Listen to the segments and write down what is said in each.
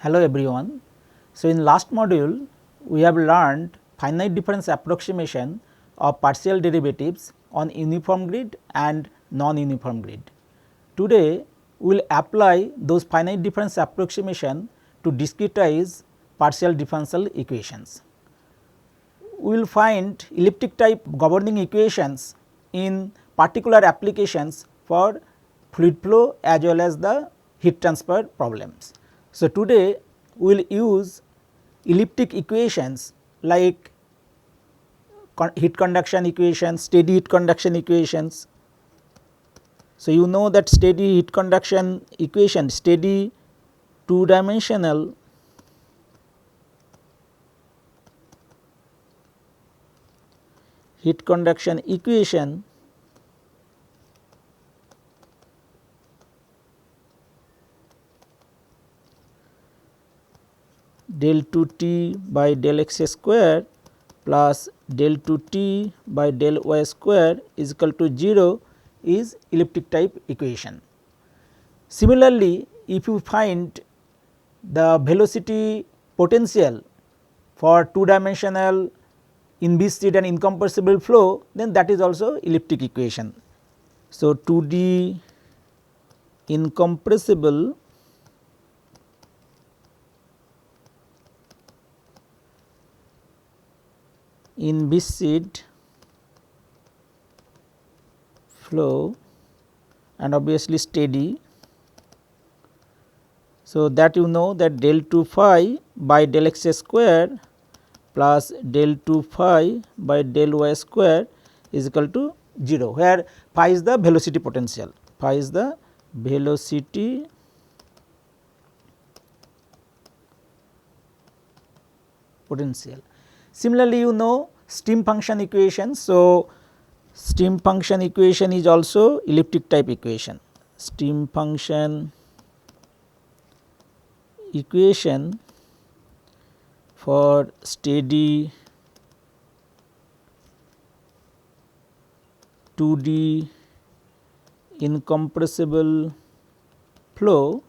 Hello everyone. So, in last module we have learned finite difference approximation of partial derivatives on uniform grid and non-uniform grid. Today we will apply those finite difference approximation to discretize partial differential equations. We will find elliptic type governing equations in particular applications for fluid flow as well as the heat transfer problems. So, today we will use elliptic equations like heat conduction equations, steady heat conduction equations. So, you know that steady heat conduction equation, steady two dimensional heat conduction equation del 2 t by del x square plus del 2 t by del y square is equal to 0 is elliptic type equation. Similarly, if you find the velocity potential for two dimensional inviscid and incompressible flow, then that is also elliptic equation. So, 2D incompressible inviscid flow and obviously steady. So, that you know that del 2 phi by del x square plus del 2 phi by del y square is equal to 0, where phi is the velocity potential, phi is the velocity potential. Similarly, you know stream function equation. So, stream function equation is also elliptic type equation. Stream function equation for steady 2D incompressible flow.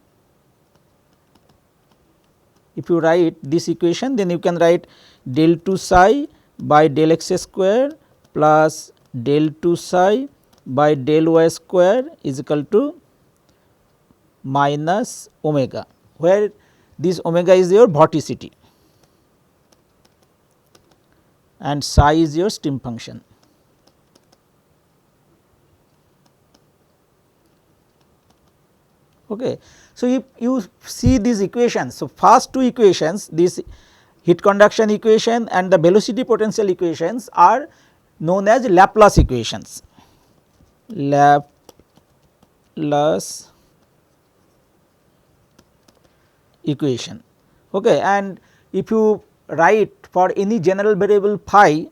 If you write this equation, then you can write del 2 psi by del x square plus del 2 psi by del y square is equal to minus omega, where this omega is your vorticity and psi is your stream function. Okay. So, if you see these equations, so first two equations, this heat conduction equation and the velocity potential equations are known as Laplace equations. Laplace equation. Okay. And if you write for any general variable phi,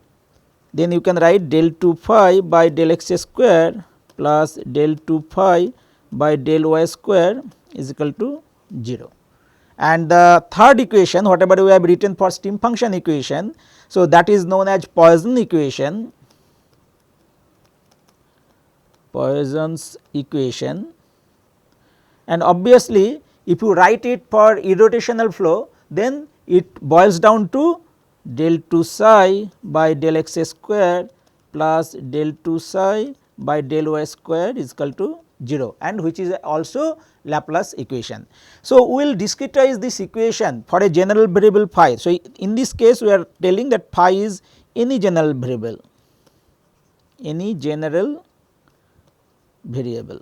then you can write del 2 phi by del x square plus del 2 phi by del y square is equal to 0. And the third equation, whatever we have written for stream function equation, so that is known as Poisson equation, Poisson's equation. And obviously, if you write it for irrotational flow, then it boils down to del 2 psi by del x square plus del 2 psi by del y square is equal to 0, and which is also Laplace equation. So, we will discretize this equation for a general variable phi. So, in this case we are telling that phi is any general variable, any general variable.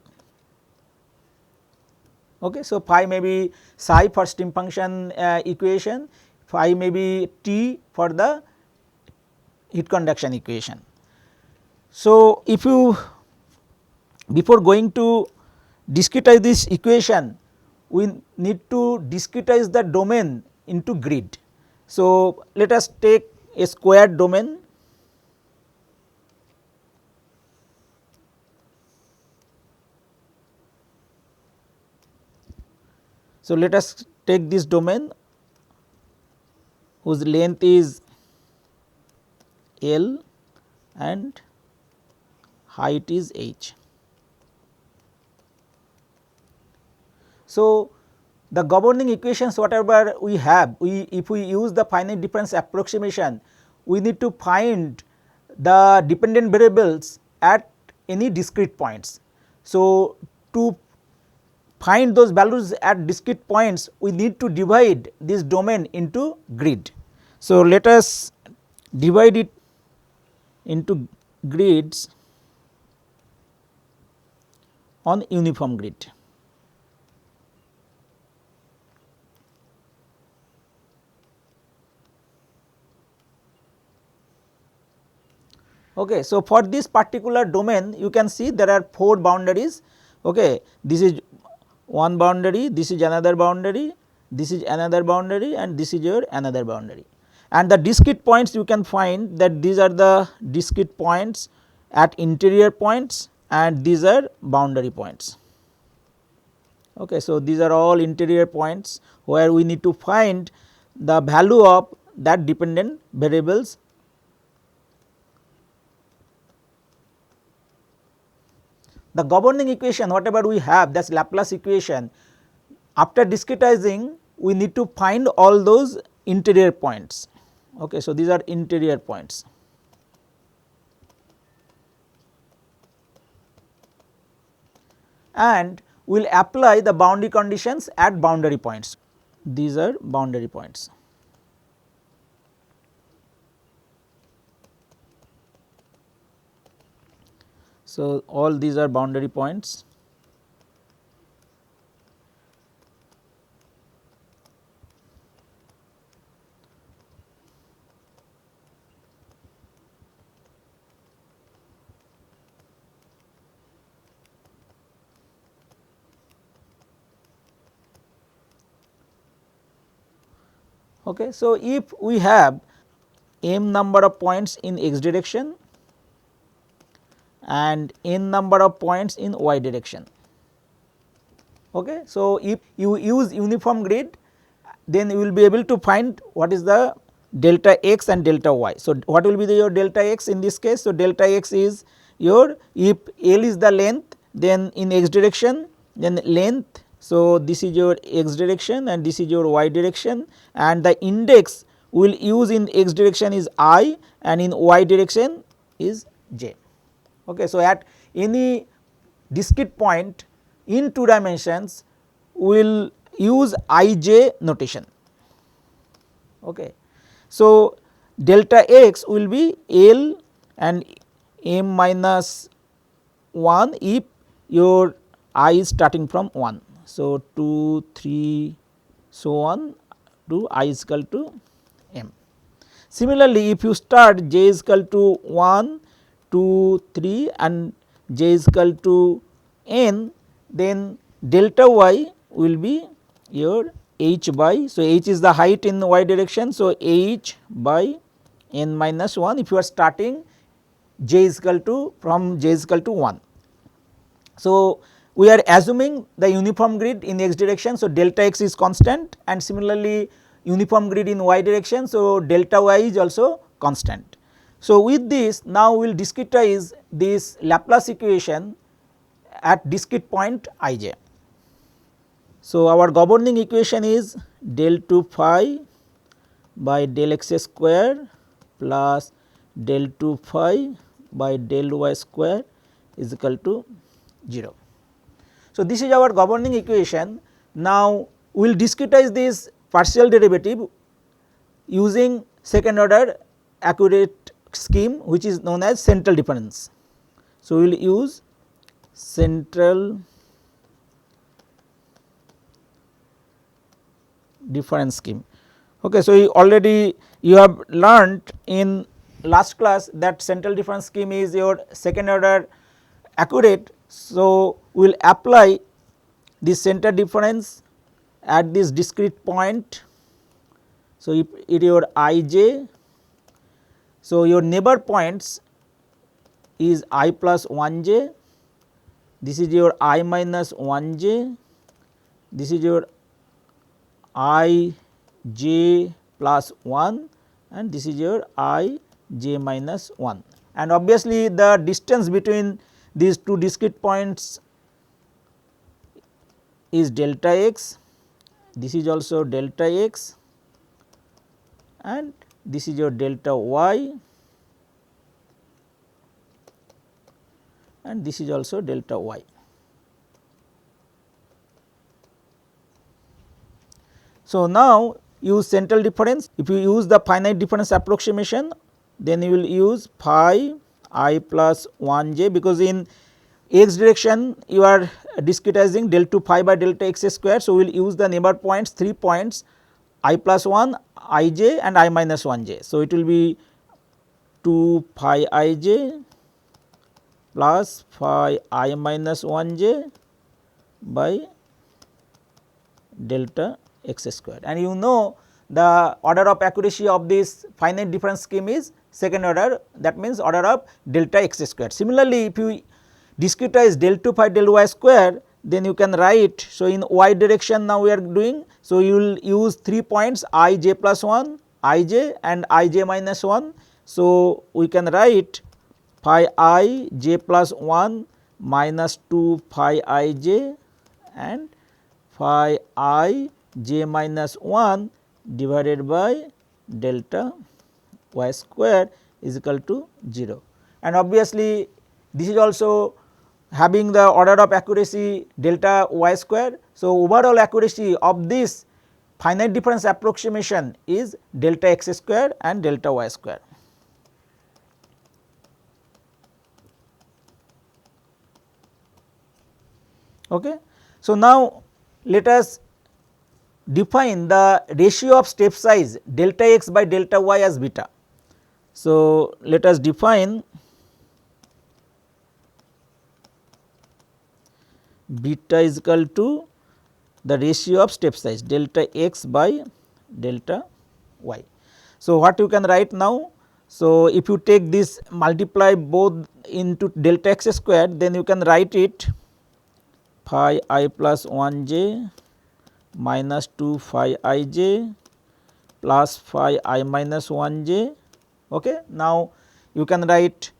Okay. So, phi may be psi for stream function equation, phi may be t for the heat conduction equation. So, if you before going to discretize this equation, we need to discretize the domain into grid. So, let us take a squared domain. So, let us take this domain whose length is L and height is h. So, the governing equations whatever we have, if we use the finite difference approximation, we need to find the dependent variables at any discrete points. So, to find those values at discrete points, we need to divide this domain into grid. So, let us divide it into grids on uniform grid. Okay. So, for this particular domain you can see there are 4 boundaries. Okay. This is one boundary, this is another boundary, this is another boundary and this is your another boundary. And the discrete points you can find that these are the discrete points at interior points and these are boundary points. Okay. So, these are all interior points where we need to find the value of that dependent variables. The governing equation whatever we have, that is Laplace equation, after discretizing we need to find all those interior points. Okay. So, these are interior points. And we will apply the boundary conditions at boundary points. These are boundary points. So, all these are boundary points. Okay. So, if we have m number of points in x direction and n number of points in y direction. Okay. So, if you use uniform grid, then you will be able to find what is the delta x and delta y. So, what will be your delta x in this case? So, delta x is your, if L is the length, then in x direction, then length. So, this is your x direction and this is your y direction, and the index we will use in x direction is I and in y direction is j. Okay. So, at any discrete point in 2 dimensions we will use ij notation. Okay. So, delta x will be L and m minus 1 if your I is starting from 1. So, 2, 3 so on to I is equal to m. Similarly, if you start j is equal to 1, 2, 3 and j is equal to n, then delta y will be your h by, so h is the height in y direction. So, h by n minus 1 if you are starting j is equal to from j is equal to 1. So, we are assuming the uniform grid in x direction. So, delta x is constant and similarly uniform grid in y direction. So, delta y is also constant. So, with this now we will discretize this Laplace equation at discrete point I j. So, our governing equation is del 2 phi by del x square plus del 2 phi by del y square is equal to 0. So, this is our governing equation. Now, we will discretize this partial derivative using second order accurate scheme which is known as central difference. So, we will use central difference scheme. Okay. So, you have learnt in last class that central difference scheme is your second order accurate. So, we will apply this center difference at this discrete point. So, if it is your I j, so your neighbor points is I plus 1 j, this is your I minus 1 j, this is your I j plus 1 and this is your I j minus 1, and obviously the distance between these two discrete points is delta x, this is also delta x, and this is your delta y, and this is also delta y. So, now use central difference. If you use the finite difference approximation, then you will use phi I plus 1 j, because in x direction you are discretizing del 2 phi by delta x square. So, we will use the neighbor points, 3 points I plus 1, I j and I minus 1 j. So, it will be 2 phi I j plus phi I minus 1 j by delta x square, and you know the order of accuracy of this finite difference scheme is second order, that means order of delta x square. Similarly, if you discretize del 2 phi del y square, then you can write. So, in y direction now we are doing. So, you will use 3 points I j plus 1, I j and I j minus 1. So, we can write phi I j plus 1 minus 2 phi I j and phi I j minus 1 divided by delta y square is equal to 0. And obviously, this is also having the order of accuracy delta y square. So, overall accuracy of this finite difference approximation is delta x square and delta y square. Okay. So, now let us define the ratio of step size delta x by delta y as beta. So, let us define beta is equal to the ratio of step size delta x by delta y. So, what you can write now? So, if you take this multiply both into delta x square, then you can write it phi I plus 1 j minus 2 phi I j plus phi I minus 1 j. Okay. Now, you can write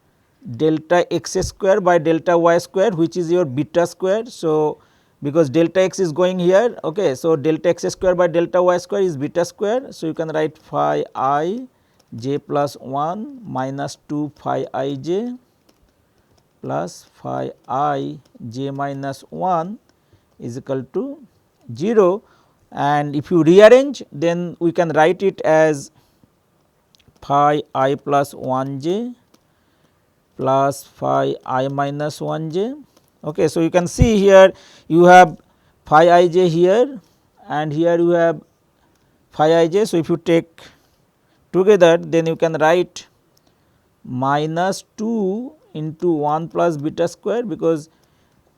delta x square by delta y square, which is your beta square. So, because delta x is going here. Okay. So, delta x square by delta y square is beta square. So, you can write phi I j plus 1 minus 2 phi I j plus phi I j minus 1 is equal to 0, and if you rearrange, then we can write it as phi I plus 1 j plus phi I minus 1 j. Okay. So, you can see here you have phi I j here and here you have phi I j. So, if you take together, then you can write minus 2 into 1 plus beta square, because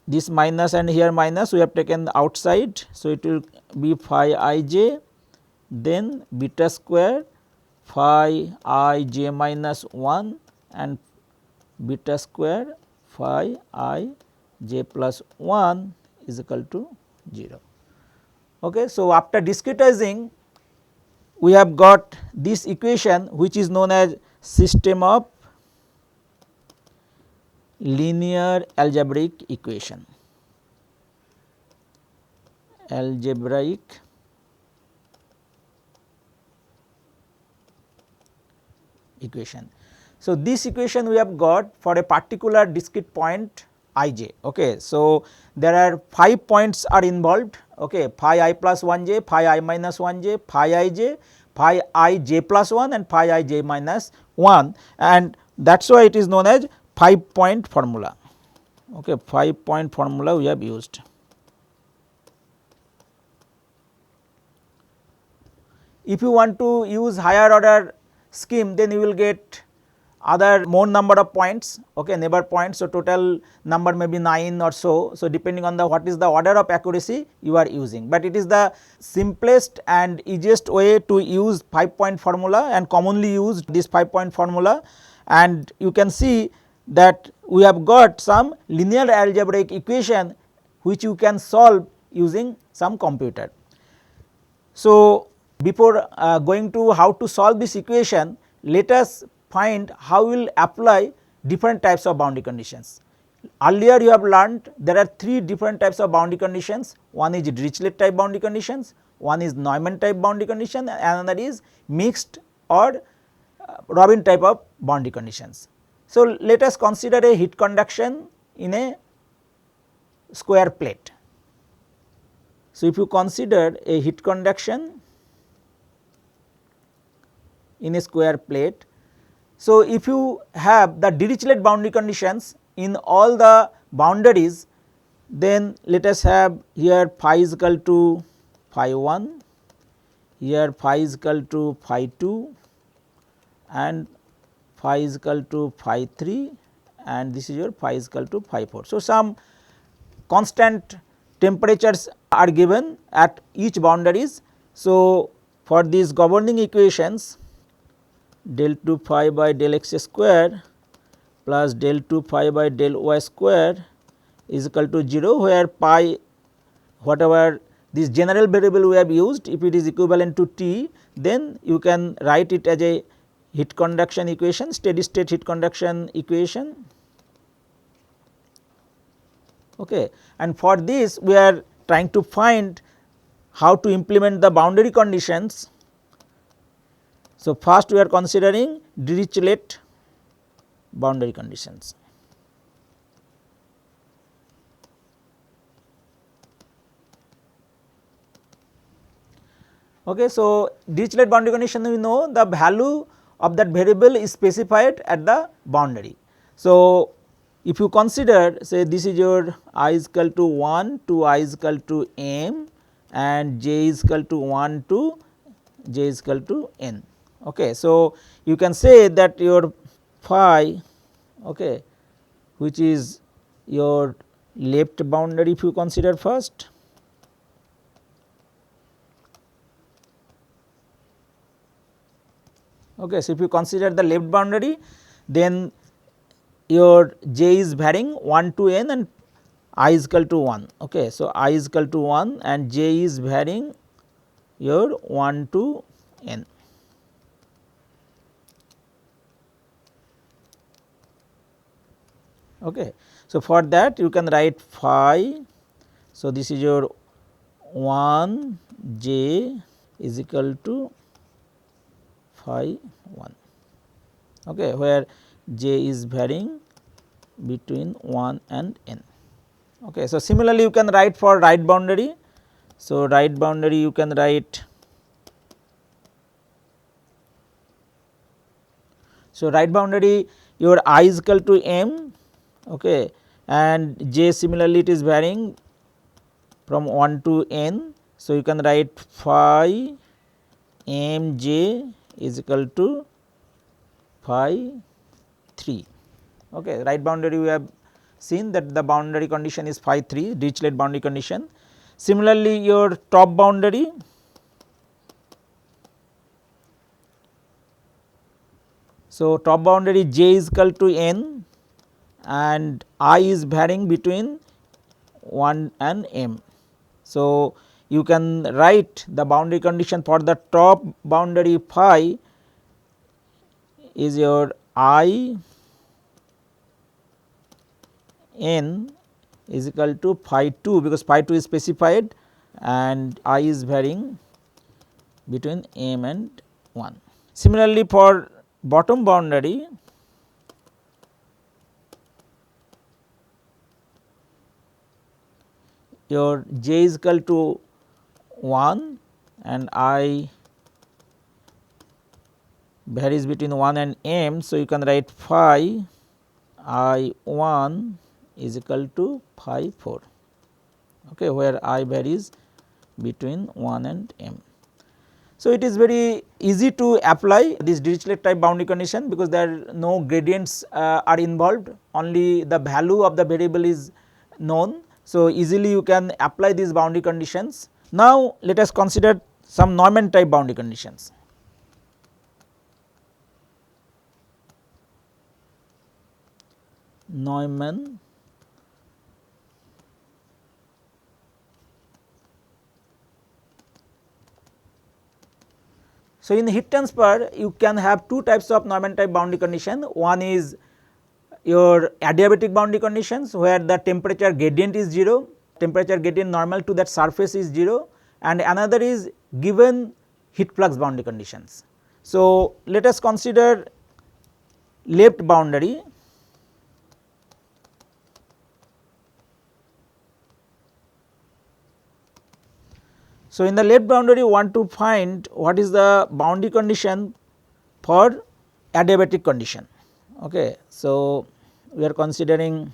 this minus and here minus we have taken outside. So, it will be phi I j, then beta square phi I j minus 1 and beta square phi I j plus 1 is equal to 0. Okay. So, after discretizing, we have got this equation which is known as system of linear algebraic equation. Algebraic equation. So, this equation we have got for a particular discrete point I j. Okay. So, there are 5 points are involved. Okay. Phi I plus 1 j, phi I minus 1 j, phi I j, phi I j plus 1 and phi I j minus 1, and that is why it is known as 5-point formula. Okay. 5-point formula we have used. If you want to use higher order scheme, then you will get other more number of points, okay, neighbor points. So, total number may be 9 or so. So, depending on the what is the order of accuracy you are using, but it is the simplest and easiest way to use 5-point formula and commonly used this 5-point formula, and you can see that we have got some linear algebraic equation which you can solve using some computer. So, before going to how to solve this equation, let us find how we will apply different types of boundary conditions. Earlier you have learned there are 3 different types of boundary conditions. One is Dirichlet type boundary conditions, one is Neumann type boundary condition and another is mixed or Robin type of boundary conditions. So, let us consider a heat conduction in a square plate. So, if you consider a heat conduction in a square plate, so if you have the Dirichlet boundary conditions in all the boundaries, then let us have here phi is equal to phi 1, here phi is equal to phi 2 and phi is equal to phi 3 and this is your phi is equal to phi 4. So, some constant temperatures are given at each boundaries. So, for these governing equations del 2 phi by del x square plus del 2 phi by del y square is equal to 0, where pi whatever this general variable we have used, if it is equivalent to T, then you can write it as a heat conduction equation, steady state heat conduction equation. Okay. And for this we are trying to find how to implement the boundary conditions. So, first we are considering Dirichlet boundary conditions. Okay. So, Dirichlet boundary condition, we know the value of that variable is specified at the boundary. So, if you consider say this is your I is equal to 1 to I is equal to m and j is equal to 1 to j is equal to n. Okay. So, you can say that your phi, okay, which is your left boundary if you consider first. Okay. So, if you consider the left boundary, then your j is varying 1 to n and I is equal to 1. Okay. So, I is equal to 1 and j is varying your 1 to n. Okay. So, for that you can write phi. So, this is your 1 j is equal to phi 1, okay, where j is varying between 1 and n. Okay. So, similarly you can write for right boundary. So, right boundary you can write. So, right boundary your I is equal to m, okay, and j similarly it is varying from 1 to n. So, you can write phi m j is equal to phi 3. Okay. Right boundary we have seen that the boundary condition is phi 3, Dirichlet boundary condition. Similarly, your top boundary, so top boundary j is equal to n and I is varying between 1 and m. So, you can write the boundary condition for the top boundary phi is your I n is equal to phi 2, because phi 2 is specified and I is varying between m and 1. Similarly, for bottom boundary, your j is equal to 1 and I varies between 1 and m. So, you can write phi I 1 is equal to phi 4, okay, where I varies between 1 and m. So, it is very easy to apply this Dirichlet type boundary condition, because there are no gradients are involved, only the value of the variable is known. So, easily you can apply these boundary conditions. Now, let us consider some Neumann type boundary conditions. Neumann So, in heat transfer you can have two types of Neumann type boundary condition. One is your adiabatic boundary conditions, where the temperature gradient is 0, temperature gradient normal to that surface is 0, and another is given heat flux boundary conditions. So, let us consider left boundary. So, in the left boundary we want to find what is the boundary condition for adiabatic condition. Okay. So, we are considering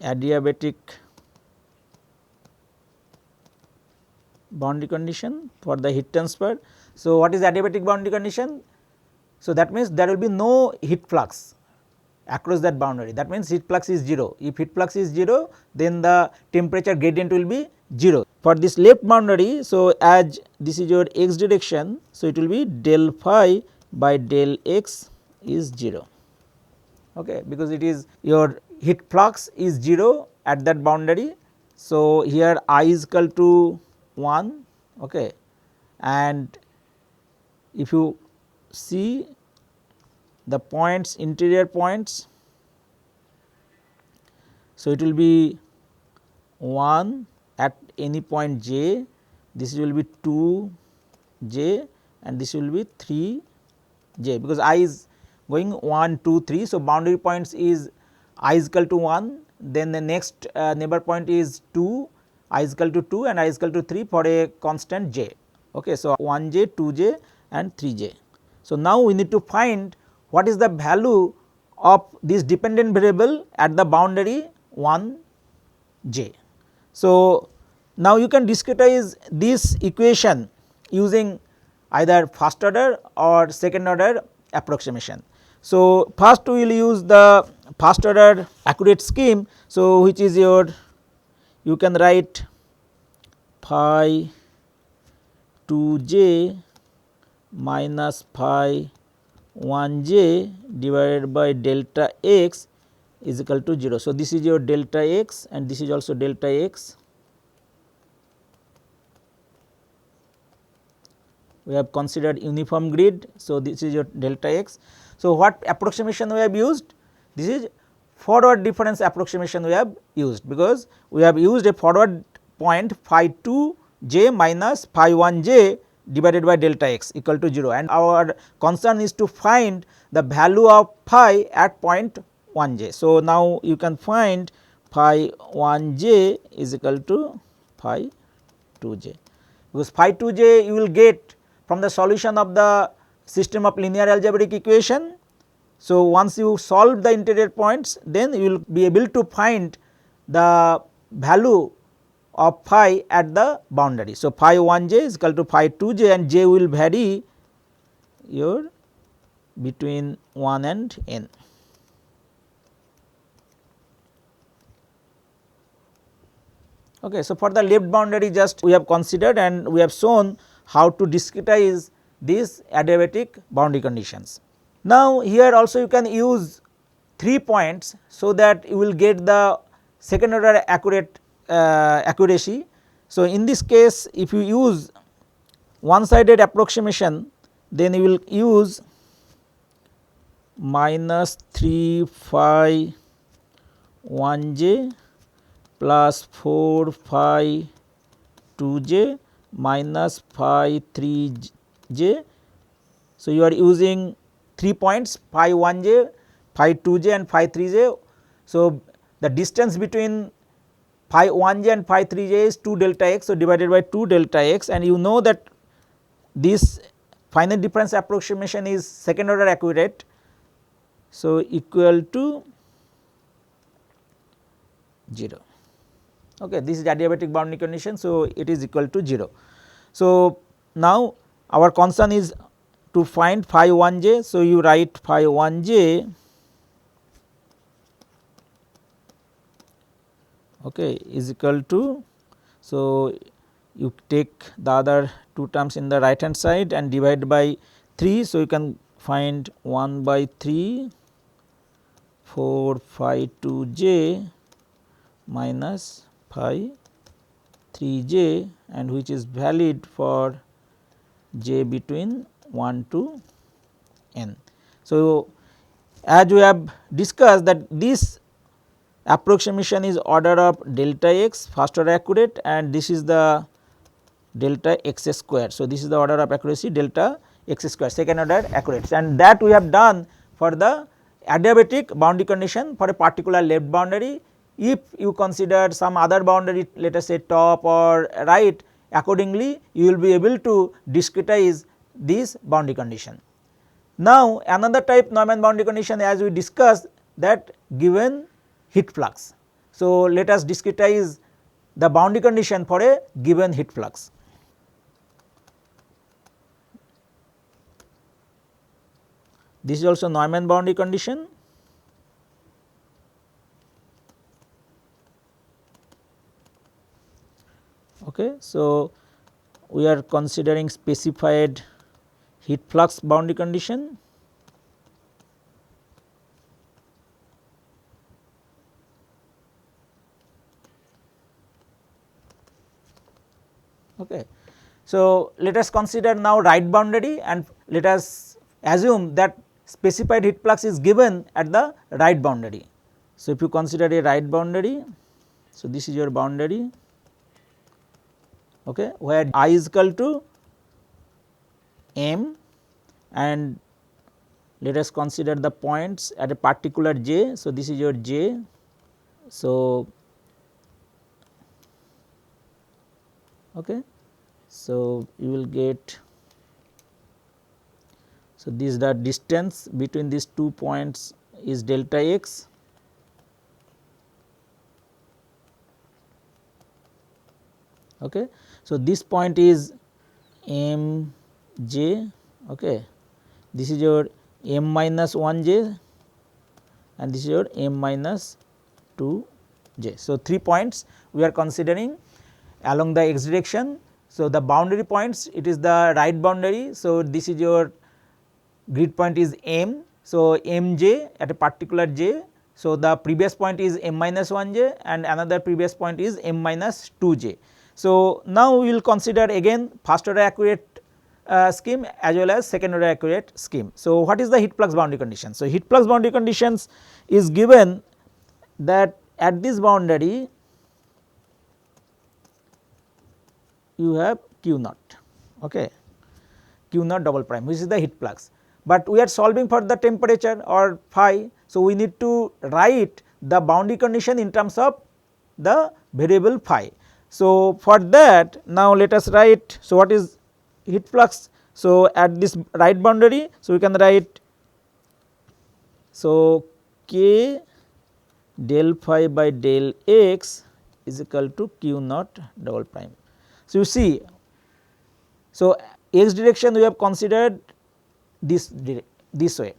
adiabatic boundary condition for the heat transfer. So, what is adiabatic boundary condition? So, that means there will be no heat flux across that boundary, that means heat flux is 0. If heat flux is 0, then the temperature gradient will be 0. For this left boundary, so as this is your x direction, so it will be del phi by del x is 0, okay, because it is your heat flux is 0 at that boundary. So, here I is equal to 1, okay, and if you see the points, interior points, so it will be 1 at any point j, this will be 2 j and this will be 3 j, because I is going 1 2 3. So, boundary points is I is equal to 1, then the next neighbor point is 2, I is equal to 2 and I is equal to 3 for a constant j. Okay. So, 1 j, 2 j and 3 j. So, now we need to find what is the value of this dependent variable at the boundary 1 j. So, now you can discretize this equation using either first order or second order approximation. So, first we will use the first order accurate scheme. So, which is your, you can write phi 2 j minus phi 1 j divided by delta x is equal to 0. So, this is your delta x and this is also delta x. We have considered uniform grid. So, this is your delta x. So, what approximation we have used? This is forward difference approximation we have used, because we have used a forward point phi 2 j minus phi 1 j divided by delta x equal to 0, and our concern is to find the value of phi at point 1 j. So, now you can find phi 1 j is equal to phi 2 j, because phi 2 j you will get from the solution of the system of linear algebraic equation. So, once you solve the interior points, then you will be able to find the value of phi at the boundary. So, phi 1 j is equal to phi 2 j and j will vary your between 1 and n. Okay. So, for the left boundary just we have considered and we have shown how to discretize these adiabatic boundary conditions. Now, here also you can use 3 points, so that you will get the second order accuracy. So, in this case if you use one sided approximation, then you will use minus 3 phi 1 j plus 4 phi 2 j minus phi 3 j. So, you are using 3 points phi 1 j, phi 2 j and phi 3 j. So, the distance between phi 1 j and phi 3 j is 2 delta x. So, divided by 2 delta x, and you know that this finite difference approximation is second order accurate. So, equal to 0. Okay, this is adiabatic boundary condition. So, it is equal to 0. So, now our concern is to find phi 1 j. So, you write phi 1 j, okay, is equal to, so you take the other 2 terms in the right hand side and divide by 3. So, you can find 1 by 3 4 phi 2 j minus phi 3 j, and which is valid for j between 1 to n. So, as we have discussed that this approximation is order of delta x first order accurate, and this is the delta x square. So, this is the order of accuracy delta x square, second order accuracy, and that we have done for the adiabatic boundary condition for a particular left boundary. If you consider some other boundary, let us say top or right, accordingly you will be able to discretize this boundary condition. Now, another type Neumann boundary condition, as we discussed, that given heat flux. So, let us discretize the boundary condition for a given heat flux. This is also Neumann boundary condition. Okay. So, we are considering specified heat flux boundary condition. Okay. So, let us consider now right boundary, and let us assume that specified heat flux is given at the right boundary. So, if you consider a right boundary, so this is your boundary, okay, where I is equal to m, and let us consider the points at a particular j. So, this is your j. So, okay. So, you will get, so this the distance between these 2 points is delta x, okay. So, this point is m j, okay. This is your m minus 1 j, and this is your m minus 2 j. So, 3 points we are considering along the x direction. So, the boundary points, it is the right boundary. So, this is your grid point is m. So, m j at a particular j. So, the previous point is m minus 1 j and another previous point is m minus 2 j. So, now we will consider again first order accurate scheme as well as second order accurate scheme. So, what is the heat flux boundary condition? So, heat flux boundary conditions is given that at this boundary you have q naught, okay, q naught double prime, which is the heat flux, but we are solving for the temperature or phi. So, we need to write the boundary condition in terms of the variable phi. So, for that now let us write, so what is heat flux? So, at this right boundary, so we can write, so k del phi by del x is equal to q naught double prime. So, you see, so x direction we have considered this way.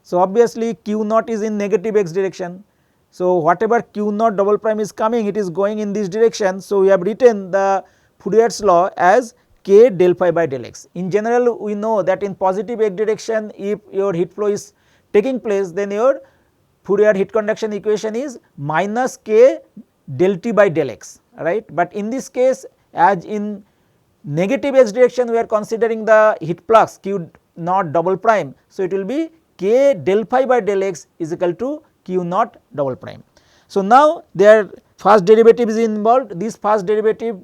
So, obviously q naught is in negative x direction. So, whatever q naught double prime is coming, it is going in this direction. So, we have written the Fourier's law as k del phi by del x. In general, we know that in positive x direction, if your heat flow is taking place, then your Fourier heat conduction equation is minus k del t by del x, right. But in this case, as in negative x direction, we are considering the heat flux q naught double prime. So, it will be k del phi by del x is equal to q naught double prime. So, now their first derivative is involved. This first derivative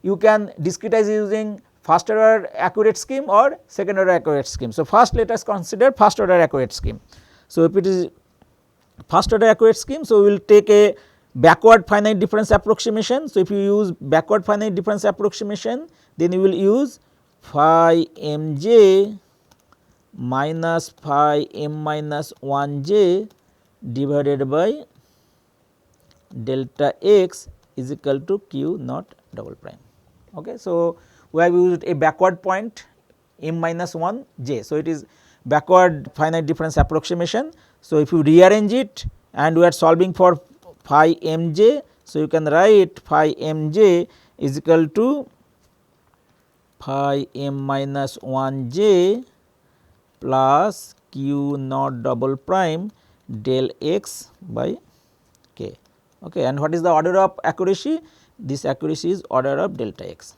you can discretize using first order accurate scheme or second order accurate scheme. So, first let us consider first order accurate scheme. So, if it is first order accurate scheme, so we will take a backward finite difference approximation. So, if you use backward finite difference approximation, then you will use phi m j minus phi m minus 1 j divided by delta x is equal to q naught double prime. Okay. So, we have used a backward point m minus 1 j. So, it is backward finite difference approximation. So, if you rearrange it and we are solving for phi m j. So, you can write phi m j is equal to phi m minus 1 j plus q naught double prime del x by k. Okay. And what is the order of accuracy? This accuracy is order of delta x.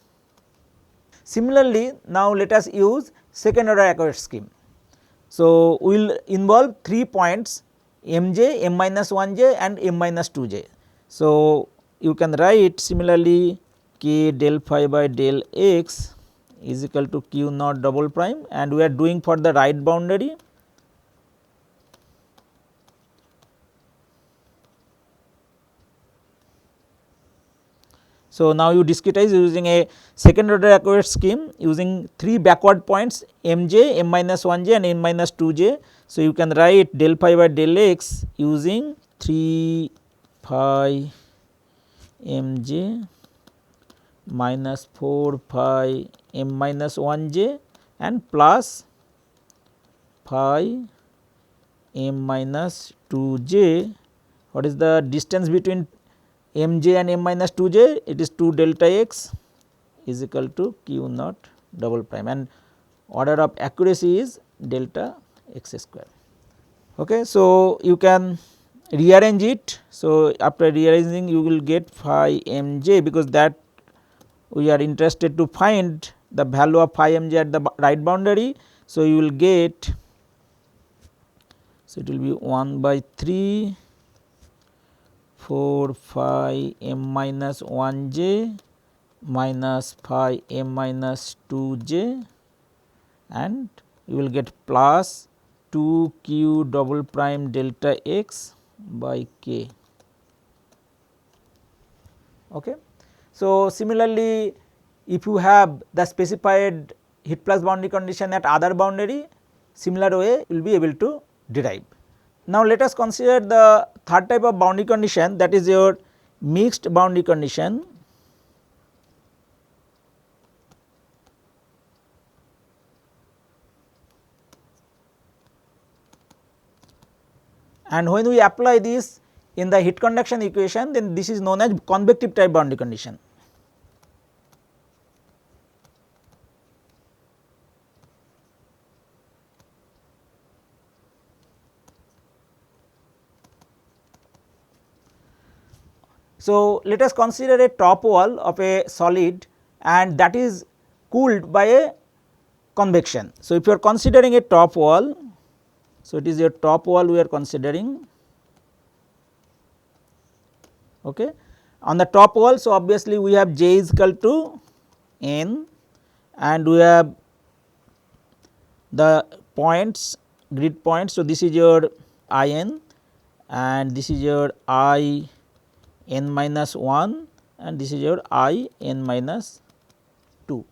Similarly, now let us use second order accurate scheme. So, we will involve 3 points m j, m minus 1 j and m minus 2 j. So, you can write similarly k del phi by del x is equal to q naught double prime, and we are doing for the right boundary. So, now you discretize using a second order accurate scheme using 3 backward points m j, m minus 1 j and n minus 2 j. So, you can write del phi by del x using 3 phi m j minus 4 phi m minus 1 j and plus phi m minus 2 j. What is the distance between m j and m minus 2 j? It is 2 delta x is equal to q naught double prime, and order of accuracy is delta x square. Okay. So, you can rearrange it. So, after rearranging you will get phi m j, because that we are interested to find the value of phi m j at the right boundary. So, you will get, so it will be 1 by 3 4 phi m minus 1 j minus phi m minus 2 j, and you will get plus 2 q double prime delta x by k. Okay. So, similarly, if you have the specified heat flux boundary condition at other boundary, similar way you will be able to derive. Now, let us consider the third type of boundary condition, that is your mixed boundary condition. And when we apply this in the heat conduction equation, then this is known as convective type boundary condition. So, let us consider a top wall of a solid, and that is cooled by a convection. So, if you are considering a top wall, so it is your top wall we are considering. Okay. On the top wall, so obviously we have j is equal to n, and we have the points, grid points. So, this is your I n and this is your I n minus 1 and this is your I n minus 2.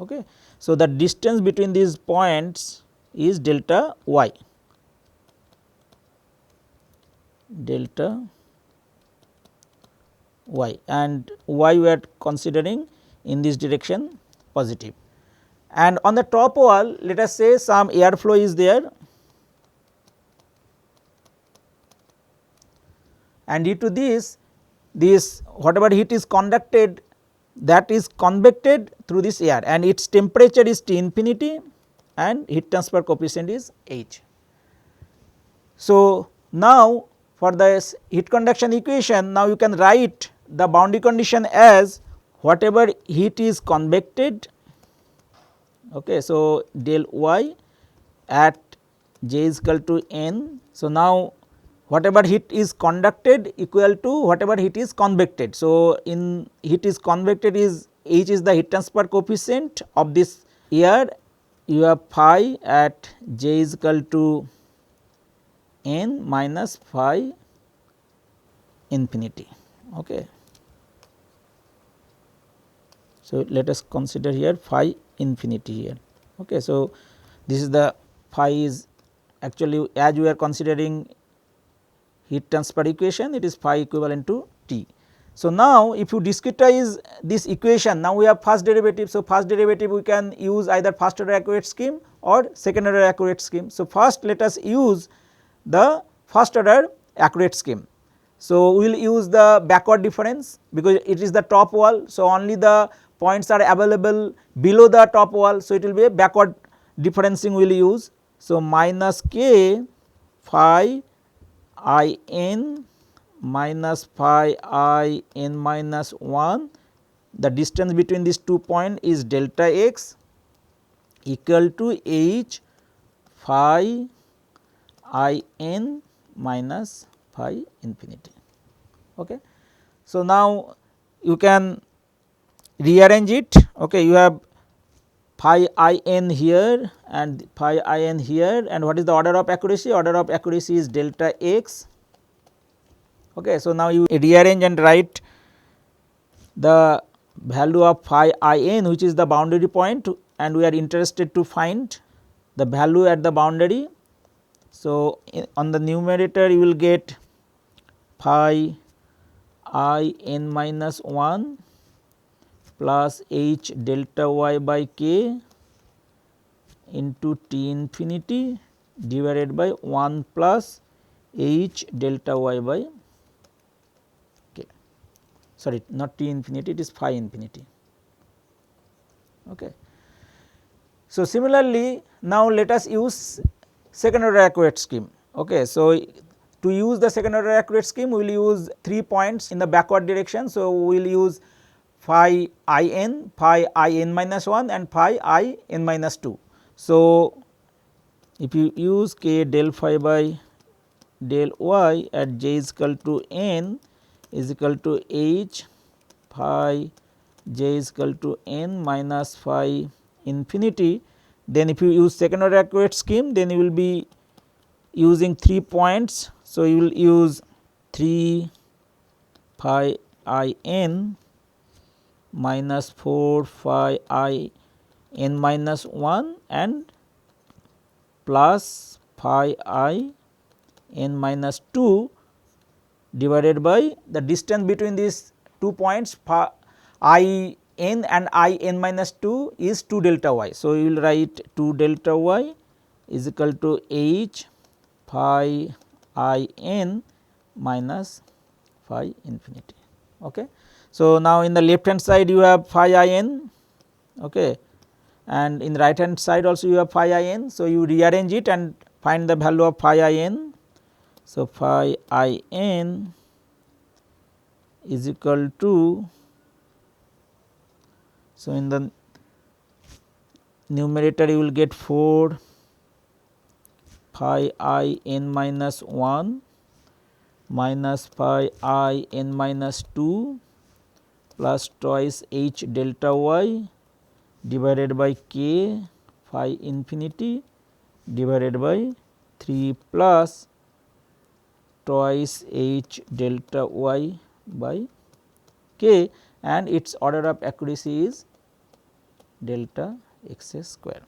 Okay. So, the distance between these points is delta y, delta y, and y we are considering in this direction positive. And on the top wall, let us say some airflow is there, and due to this whatever heat is conducted, that is convected through this air, and its temperature is T infinity and heat transfer coefficient is H. So, now for this heat conduction equation, now you can write the boundary condition as whatever heat is convected. Okay. So, del y at j is equal to n. So, now whatever heat is conducted equal to whatever heat is convected. So, in heat is convected is H is the heat transfer coefficient of this air, you have phi at j is equal to n minus phi infinity. Okay. So, let us consider here phi infinity here. Okay. So, this is the phi is actually, as we are considering heat transfer equation, it is phi equivalent to T. So, now if you discretize this equation, now we have first derivative. So, first derivative we can use either first order accurate scheme or second order accurate scheme. So, first let us use the first order accurate scheme. So, we will use the backward difference because it is the top wall. So, only the points are available below the top wall. So, it will be a backward differencing we will use. So, minus k phi I n minus phi I n minus 1, the distance between these 2 points is delta x equal to h phi I n minus phi infinity. Okay. So, now you can rearrange it. Okay, you have phi I n here and phi I n here, and what is the order of accuracy? Order of accuracy is delta x. Okay, so now you rearrange and write the value of phi I n, which is the boundary point, and we are interested to find the value at the boundary. So, on the numerator you will get phi I n minus 1 plus h delta y by k into t infinity divided by 1 plus h delta y by k, sorry, not t infinity, it is phi infinity. Okay. So, similarly, now let us use second order accurate scheme. Okay. So, to use the second order accurate scheme, we will use 3 points in the backward direction. So, we will use phi I n minus 1 and phi I n minus 2. So, if you use k del phi by del y at j is equal to n is equal to h phi j is equal to n minus phi infinity, then if you use second order accurate scheme, then you will be using 3 points. So, you will use 3 phi I n minus 4 phi I n minus 1 and plus phi I n minus 2 divided by the distance between these 2 points phi I n and I n minus 2 is 2 delta y. So, you will write 2 delta y is equal to h phi I n minus phi infinity. Okay. So, now in the left hand side you have phi I n, okay, and in the right hand side also you have phi I n. So, you rearrange it and find the value of phi I n. So, phi I n is equal to, so in the numerator you will get 4 phi I n minus 1 minus phi I n minus 2 plus twice h delta y divided by k phi infinity divided by 3 plus twice h delta y by k, and its order of accuracy is delta x square.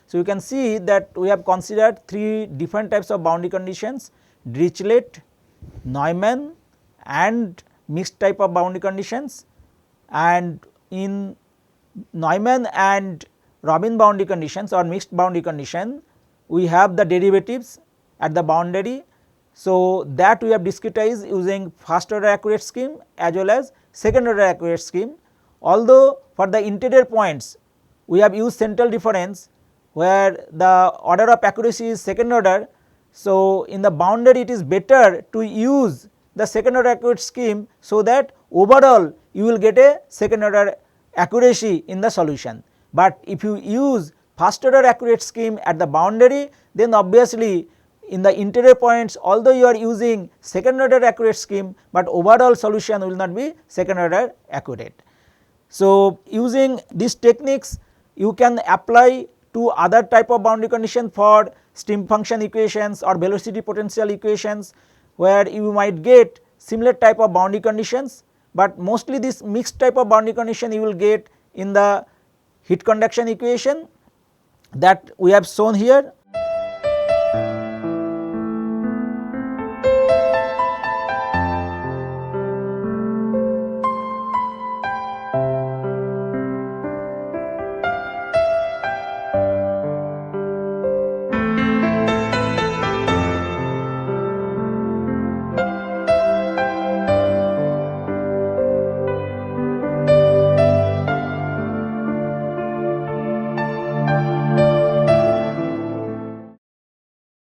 So, you can see that we have considered 3 different types of boundary conditions: Dirichlet, Neumann and mixed type of boundary conditions. And in Neumann and Robin boundary conditions or mixed boundary condition, we have the derivatives at the boundary. So, that we have discretized using first order accurate scheme as well as second order accurate scheme. Although for the interior points we have used central difference where the order of accuracy is second order. So, in the boundary it is better to use the second order accurate scheme, so that overall you will get a second order accuracy in the solution. But if you use first order accurate scheme at the boundary, then obviously in the interior points, although you are using second order accurate scheme, but overall solution will not be second order accurate. So, using these techniques you can apply to other type of boundary condition for stream function equations or velocity potential equations, where you might get similar type of boundary conditions, but mostly this mixed type of boundary condition you will get in the heat conduction equation that we have shown here.